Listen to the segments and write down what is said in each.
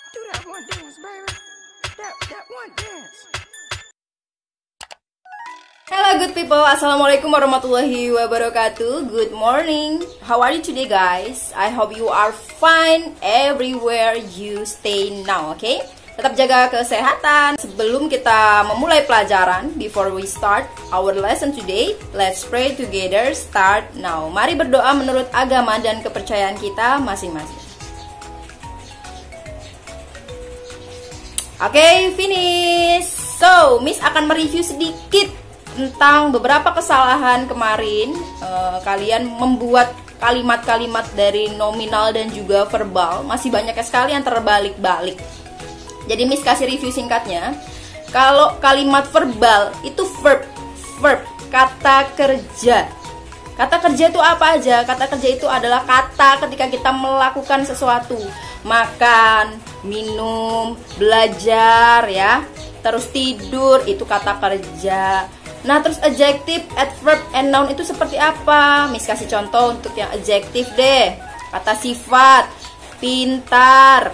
Do that one dance, baby. That one dance. Hello good people, Assalamualaikum warahmatullahi wabarakatuh. Good morning. How are you today guys? I hope you are fine everywhere you stay now, okay? Tetap jaga kesehatan. Sebelum kita memulai pelajaran, before we start our lesson today, let's pray together. Start now. Mari berdoa menurut agama dan kepercayaan kita masing-masing. Oke, finish. So, Miss akan mereview sedikit tentang beberapa kesalahan kemarin. Kalian membuat kalimat-kalimat dari nominal dan juga verbal. Masih banyak sekali yang terbalik-balik. Jadi Miss kasih review singkatnya. Kalau kalimat verbal itu verb, kata kerja. Kata kerja itu apa aja? Kata kerja itu adalah kata ketika kita melakukan sesuatu. Makan, minum, belajar ya. Terus tidur, itu kata kerja. Nah, terus adjective, adverb, and noun itu seperti apa? Miss kasih contoh untuk yang adjective deh. Kata sifat, pintar,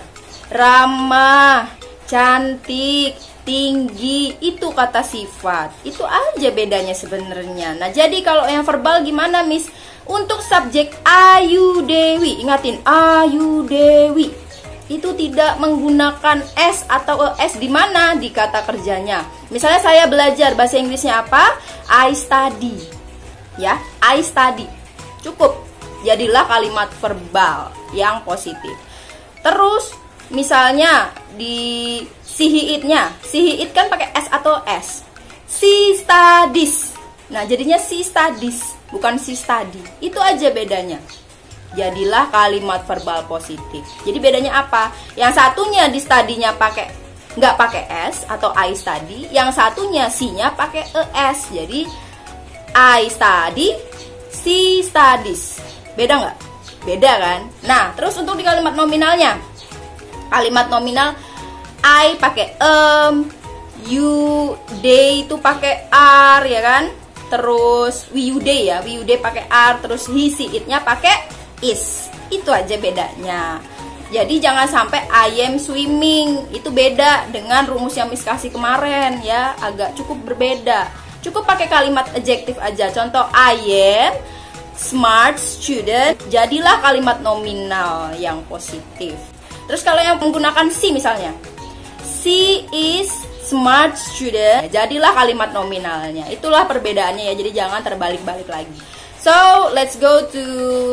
ramah, cantik, tinggi, itu kata sifat. Itu aja bedanya sebenarnya. Nah, jadi kalau yang verbal gimana, Miss? Untuk subjek Ayu Dewi, ingatin Ayu Dewi. Itu tidak menggunakan S atau ES di mana di kata kerjanya. Misalnya saya belajar, bahasa Inggrisnya apa? I study. Ya, I study. Cukup. Jadilah kalimat verbal yang positif. Terus misalnya di si it-nya. Si it kan pakai S atau S. She studies. Nah, jadinya she studies, bukan she study. Itu aja bedanya. Jadilah kalimat verbal positif. Jadi bedanya apa? Yang satunya di study-nya nggak pakai S atau I study, yang satunya C-nya pakai ES. Jadi I study, she studies. Beda nggak? Beda kan? Nah, terus untuk di kalimat nominalnya. Kalimat nominal I pakai you, they itu pakai are ya kan? Terus we, you, they ya. We, you, they pakai are, terus he, she, it-nya pakai is. Itu aja bedanya. Jadi jangan sampai I am swimming. Itu beda dengan rumus yang Miss kasih kemarin ya. Agak cukup berbeda. Cukup pakai kalimat adjective aja. Contoh I am smart student. Jadilah kalimat nominal yang positif. Terus kalau yang menggunakan she misalnya, she is smart student. Jadilah kalimat nominalnya. Itulah perbedaannya ya. Jadi jangan terbalik-balik lagi. So, let's go to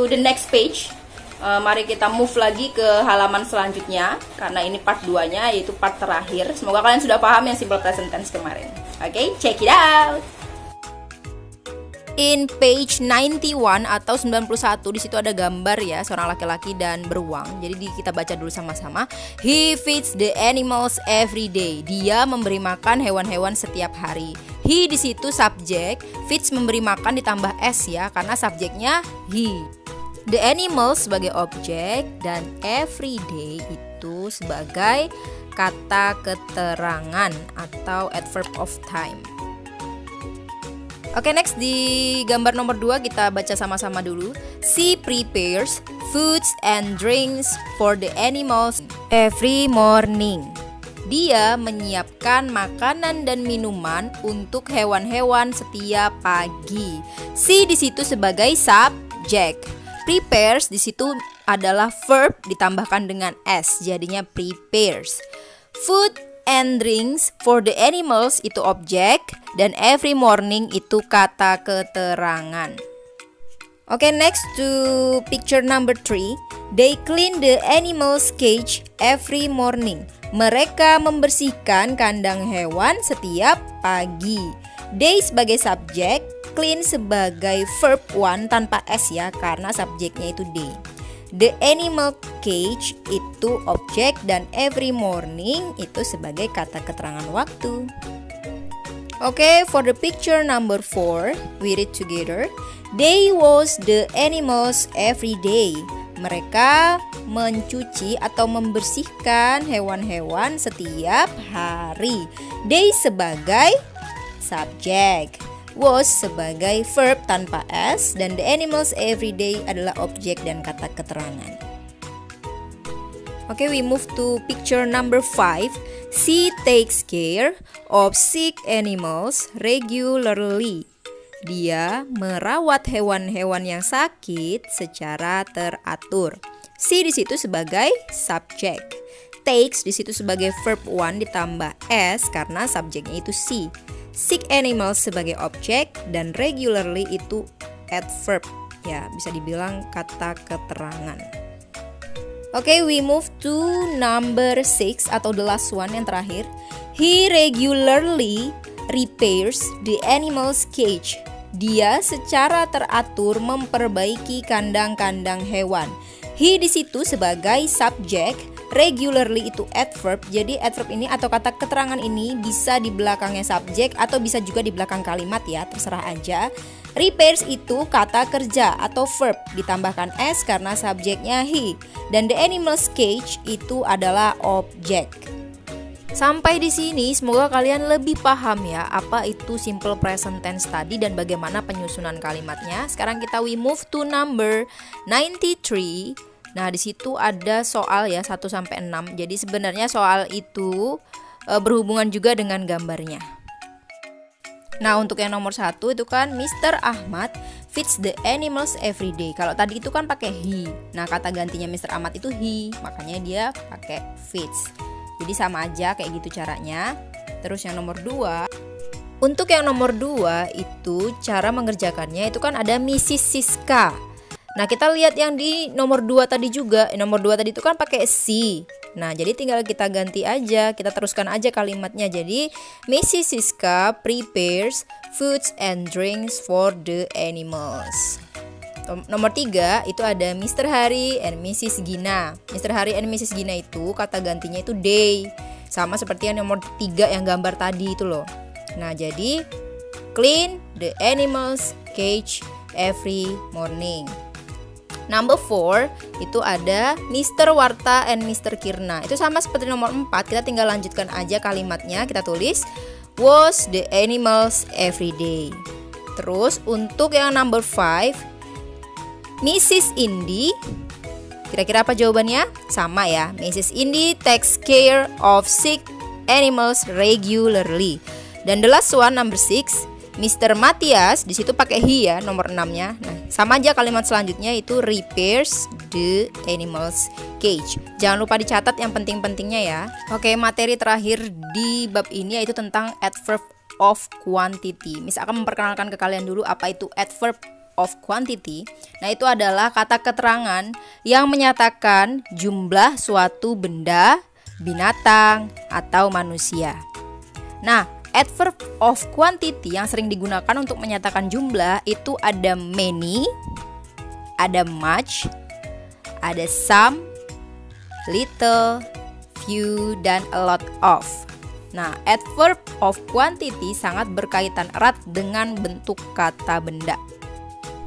the next page. Mari kita move lagi ke halaman selanjutnya. Karena ini part 2-nya, yaitu part terakhir. Semoga kalian sudah paham yang simple present tense kemarin. Oke, check it out. In page 91 atau 91, di situ ada gambar ya, seorang laki-laki dan beruang. Jadi kita baca dulu sama-sama. He feeds the animals every day. Dia memberi makan hewan-hewan setiap hari. He di situ subjek, feeds memberi makan ditambah S ya, karena subjeknya he. The animals sebagai objek dan every day itu sebagai kata keterangan atau adverb of time. Oke, next di gambar nomor 2 kita baca sama-sama dulu. She prepares foods and drinks for the animals every morning. Dia menyiapkan makanan dan minuman untuk hewan-hewan setiap pagi. She di situ sebagai subjek. Prepares di situ adalah verb ditambahkan dengan S, jadinya prepares. Food and drinks for the animals itu objek, dan every morning itu kata keterangan. Oke, next to picture number 3. They clean the animals cage every morning. Mereka membersihkan kandang hewan setiap pagi. They sebagai subjek, clean sebagai verb 1 tanpa S ya, karena subjeknya itu they. The animal cage itu objek dan every morning itu sebagai kata keterangan waktu. Oke, for the picture number 4, we read together. They wash the animals every day. Mereka mencuci atau membersihkan hewan-hewan setiap hari. They sebagai subjek, wash sebagai verb tanpa S, dan the animals every day adalah objek dan kata keterangan. Oke, we move to picture number 5. She takes care of sick animals regularly. Dia merawat hewan-hewan yang sakit secara teratur. She di situ sebagai subjek. Takes di situ sebagai verb 1 ditambah s karena subjeknya itu she. Sick animals sebagai objek dan regularly itu adverb. Ya, bisa dibilang kata keterangan. Oke, we move to number 6 atau the last one yang terakhir. He regularly repairs the animal's cage. Dia secara teratur memperbaiki kandang-kandang hewan. He di situ sebagai subjek, regularly itu adverb. Jadi adverb ini atau kata keterangan ini bisa di belakangnya subjek atau bisa juga di belakang kalimat ya, terserah aja. Repairs itu kata kerja atau verb ditambahkan s karena subjeknya he. Dan the animal's cage itu adalah objek. Sampai di sini semoga kalian lebih paham ya apa itu simple present tense tadi dan bagaimana penyusunan kalimatnya. Sekarang we move to number 93. Nah, di situ ada soal ya 1 sampai 6. Jadi sebenarnya soal itu berhubungan juga dengan gambarnya. Nah, untuk yang nomor 1 itu kan Mr. Ahmad feeds the animals every day. Kalau tadi itu kan pakai he. Nah, kata gantinya Mr. Ahmad itu he, makanya dia pakai feeds. Jadi sama aja kayak gitu caranya. Terus yang nomor 2. Untuk yang nomor 2 itu cara mengerjakannya itu kan ada Mrs. Siska. Nah, kita lihat yang di nomor 2 tadi juga. Nomor 2 tadi itu kan pakai she. Nah, jadi tinggal kita ganti aja, kita teruskan aja kalimatnya. Jadi, Mrs. Siska prepares foods and drinks for the animals. Nomor 3 itu ada Mr. Hari and Mrs. Gina. Mr. Hari and Mrs. Gina itu kata gantinya itu day. Sama seperti yang nomor 3 yang gambar tadi itu loh. Nah, jadi clean the animals cage every morning. Number 4 itu ada Mr. Warta and Mr. Kirna. Itu sama seperti nomor 4, kita tinggal lanjutkan aja kalimatnya. Kita tulis wash the animals every day. Terus untuk yang number 5, Mrs. Indi. Kira-kira apa jawabannya? Sama ya. Mrs. Indi takes care of sick animals regularly. Dan the last one number 6, Mr. Matias, di situ pakai he ya, nomor 6-nya. Nah, sama aja kalimat selanjutnya itu repairs the animals cage. Jangan lupa dicatat yang penting-pentingnya ya. Oke, materi terakhir di bab ini yaitu tentang adverb of quantity. Miss akan memperkenalkan ke kalian dulu apa itu adverb of quantity. Nah, itu adalah kata keterangan yang menyatakan jumlah suatu benda, binatang, atau manusia. Nah, adverb of quantity yang sering digunakan untuk menyatakan jumlah itu ada many, ada much, ada some, little, few, dan a lot of. Nah, adverb of quantity sangat berkaitan erat dengan bentuk kata benda.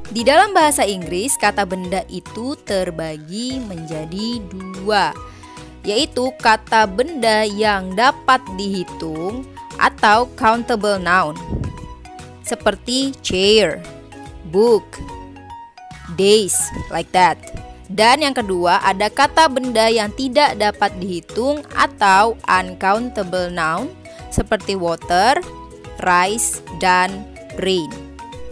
Di dalam bahasa Inggris, kata benda itu terbagi menjadi 2, yaitu kata benda yang dapat dihitung atau countable noun seperti chair, book, days, like that. Dan yang kedua ada kata benda yang tidak dapat dihitung atau uncountable noun seperti water, rice, dan rain.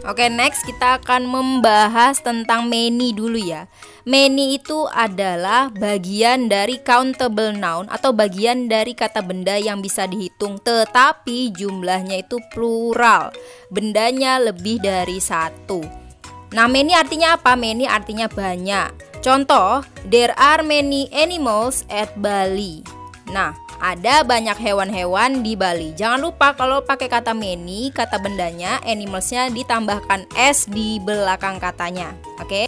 Oke, next kita akan membahas tentang many dulu ya. Many itu adalah bagian dari countable noun atau bagian dari kata benda yang bisa dihitung tetapi jumlahnya itu plural. Bendanya lebih dari 1. Nah, many artinya apa? Many artinya banyak. Contoh, there are many animals at Bali. Nah, ada banyak hewan-hewan di Bali. Jangan lupa kalau pakai kata many, kata bendanya, animalsnya ditambahkan s di belakang katanya. Oke?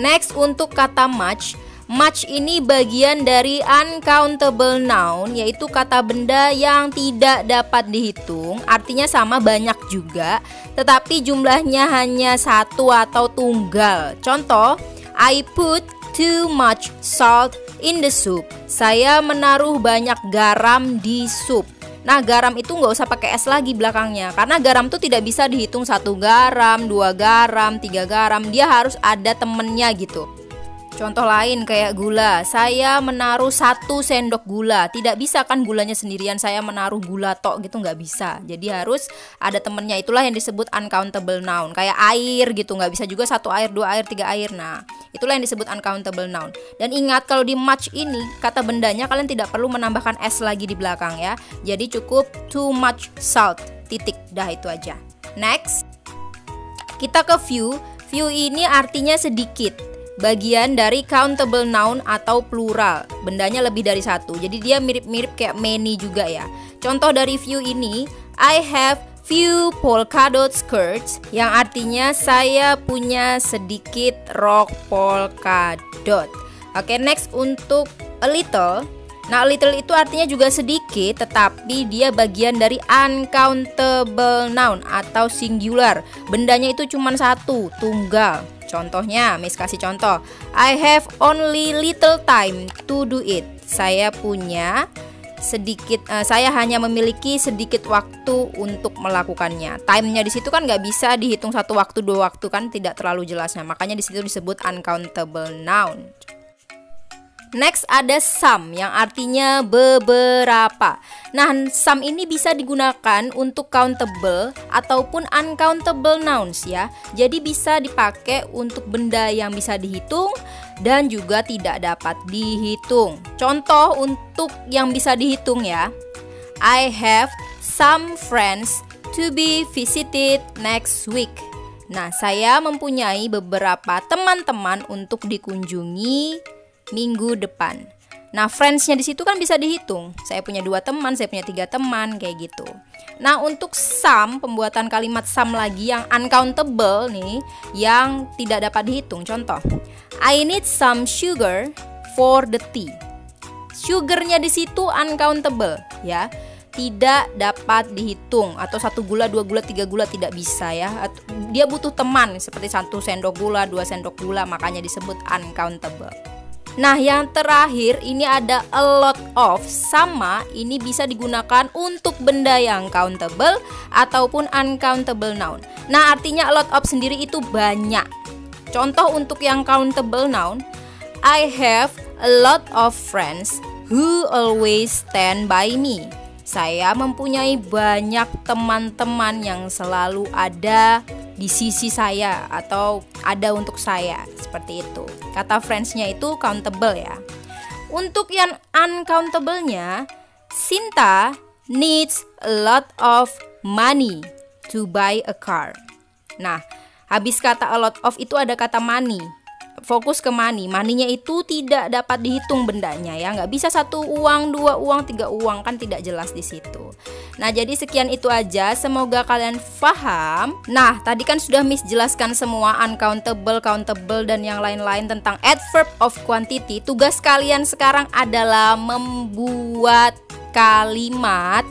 Next, untuk kata much. Much ini bagian dari uncountable noun, yaitu kata benda yang tidak dapat dihitung. Artinya sama, banyak juga, tetapi jumlahnya hanya 1 atau tunggal. Contoh, I put too much salt in the soup. Saya menaruh banyak garam di sup. Nah, garam itu nggak usah pakai S lagi belakangnya, karena garam tuh tidak bisa dihitung 1 garam, 2 garam, 3 garam. Dia harus ada temennya gitu. Contoh lain kayak gula, saya menaruh 1 sendok gula. Tidak bisa kan gulanya sendirian saya menaruh gula tok gitu, nggak bisa. Jadi harus ada temennya, itulah yang disebut uncountable noun. Kayak air gitu, nggak bisa juga 1 air, 2 air, 3 air. Nah, itulah yang disebut uncountable noun. Dan ingat kalau di much ini kata bendanya kalian tidak perlu menambahkan s lagi di belakang ya. Jadi cukup too much salt, titik, dah itu aja. Next, kita ke few. Few ini artinya sedikit, bagian dari countable noun atau plural, bendanya lebih dari 1. Jadi dia mirip-mirip kayak many juga ya. Contoh dari few ini, I have few polka dot skirts, yang artinya saya punya sedikit rok polka dot. Oke, next untuk a little. Nah, a little itu artinya juga sedikit, tetapi dia bagian dari uncountable noun atau singular. Bendanya itu cuma 1, tunggal. Contohnya, Miss kasih contoh. I have only little time to do it. Saya punya sedikit, saya hanya memiliki sedikit waktu untuk melakukannya. Time-nya di situ kan nggak bisa dihitung 1 waktu, 2 waktu kan, tidak terlalu jelasnya. Makanya di situ disebut uncountable noun. Next ada some yang artinya beberapa. Nah, some ini bisa digunakan untuk countable ataupun uncountable nouns ya. Jadi bisa dipakai untuk benda yang bisa dihitung dan juga tidak dapat dihitung. Contoh untuk yang bisa dihitung ya. I have some friends to be visited next week. Nah, saya mempunyai beberapa teman-teman untuk dikunjungi minggu depan. Nah, friends-nya di situ kan bisa dihitung. Saya punya 2 teman, saya punya 3 teman, kayak gitu. Nah, untuk some, pembuatan kalimat some lagi yang uncountable nih, yang tidak dapat dihitung. Contoh, I need some sugar for the tea. Sugarnya di situ uncountable ya. Tidak dapat dihitung, atau 1 gula, 2 gula, 3 gula tidak bisa ya. Dia butuh teman seperti 1 sendok gula, 2 sendok gula, makanya disebut uncountable. Nah, yang terakhir ini ada a lot of, sama ini bisa digunakan untuk benda yang countable ataupun uncountable noun. Nah, artinya a lot of sendiri itu banyak. Contoh untuk yang countable noun, I have a lot of friends who always stand by me. Saya mempunyai banyak teman-teman yang selalu ada di sisi saya atau ada untuk saya, seperti itu. Kata friends-nya itu countable ya. Untuk yang uncountable-nya, Sinta needs a lot of money to buy a car. Nah, habis kata a lot of itu ada kata money. Fokus ke money. Money-nya itu tidak dapat dihitung bendanya ya. Nggak bisa 1 uang, 2 uang, 3 uang, kan tidak jelas di situ. Nah, jadi sekian itu aja. Semoga kalian paham. Nah, tadi kan sudah Miss jelaskan semua uncountable, countable, dan yang lain-lain tentang adverb of quantity. Tugas kalian sekarang adalah membuat kalimat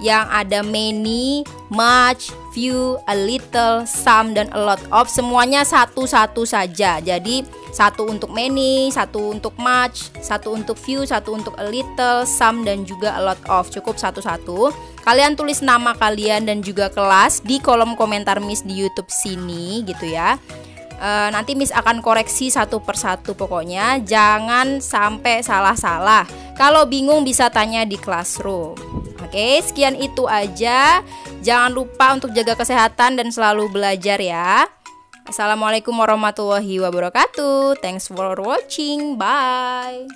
yang ada many, much, few, a little, some, dan a lot of. Semuanya satu-satu saja. Jadi 1 untuk many, 1 untuk much, 1 untuk few, 1 untuk a little, some, dan juga a lot of. Cukup satu-satu. Kalian tulis nama kalian dan juga kelas di kolom komentar Miss di YouTube sini gitu ya. Nanti Miss akan koreksi 1 persatu pokoknya. Jangan sampai salah-salah. Kalau bingung bisa tanya di classroom. Oke, sekian itu aja. Jangan lupa untuk jaga kesehatan dan selalu belajar ya. Assalamualaikum warahmatullahi wabarakatuh. Thanks for watching. Bye.